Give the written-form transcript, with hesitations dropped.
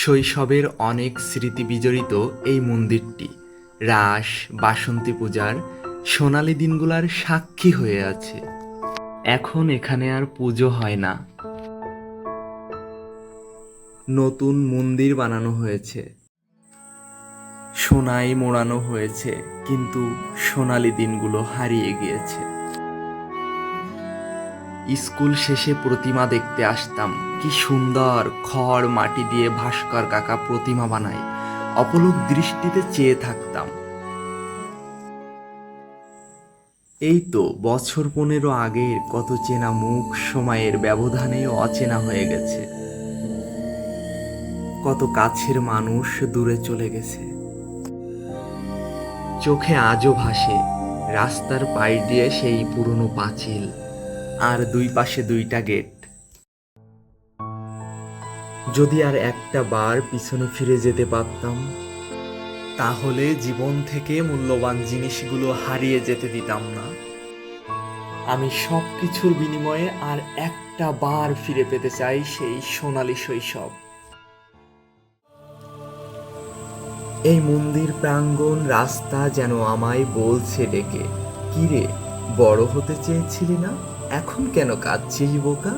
শৈশবের অনেক স্মৃতি বিজড়িত এই মন্দিরটি রাস বাসন্তী পূজার সোনালী দিনগুলার সাক্ষী হয়ে আছে। এখন এখানে আর পুজো হয় না, নতুন মন্দির বানানো হয়েছে, সোনায় মোড়ানো হয়েছে, কিন্তু সোনালী দিনগুলো হারিয়ে গিয়েছে। স্কুল শেষে প্রতিমা দেখতে আসতাম, কি সুন্দর খড় মাটি দিয়ে ভাস্কর কাকা প্রতিমা বানায়, অপলক দৃষ্টিতে চেয়ে থাকতাম। এই তো বছর 15 আগের কত চেনা মুখ সময়ের ব্যবধানে অচেনা হয়ে গেছে, কত কাছের মানুষ দূরে চলে গেছে। চোখে আজও ভাসে রাস্তার পাশ দিয়ে সেই পুরনো পাঁচিল, আর দুই পাশে দুইটা গেট। যদি আর একটা বার পিছনে ফিরে যেতে পারতাম, তাহলে জীবন থেকে মূল্যবান জিনিসগুলো হারিয়ে যেতে দিতাম না। আমি সব কিছুর বিনিময়ে আর একটা বার ফিরে পেতে চাই সেই সোনালী শৈশব। এই মন্দির প্রাঙ্গণ রাস্তা যেন আমায় বলছে ডেকে, কিরে, বড় হতে চেয়েছিলি না, এখন কেন কাঁদছিস বোকা?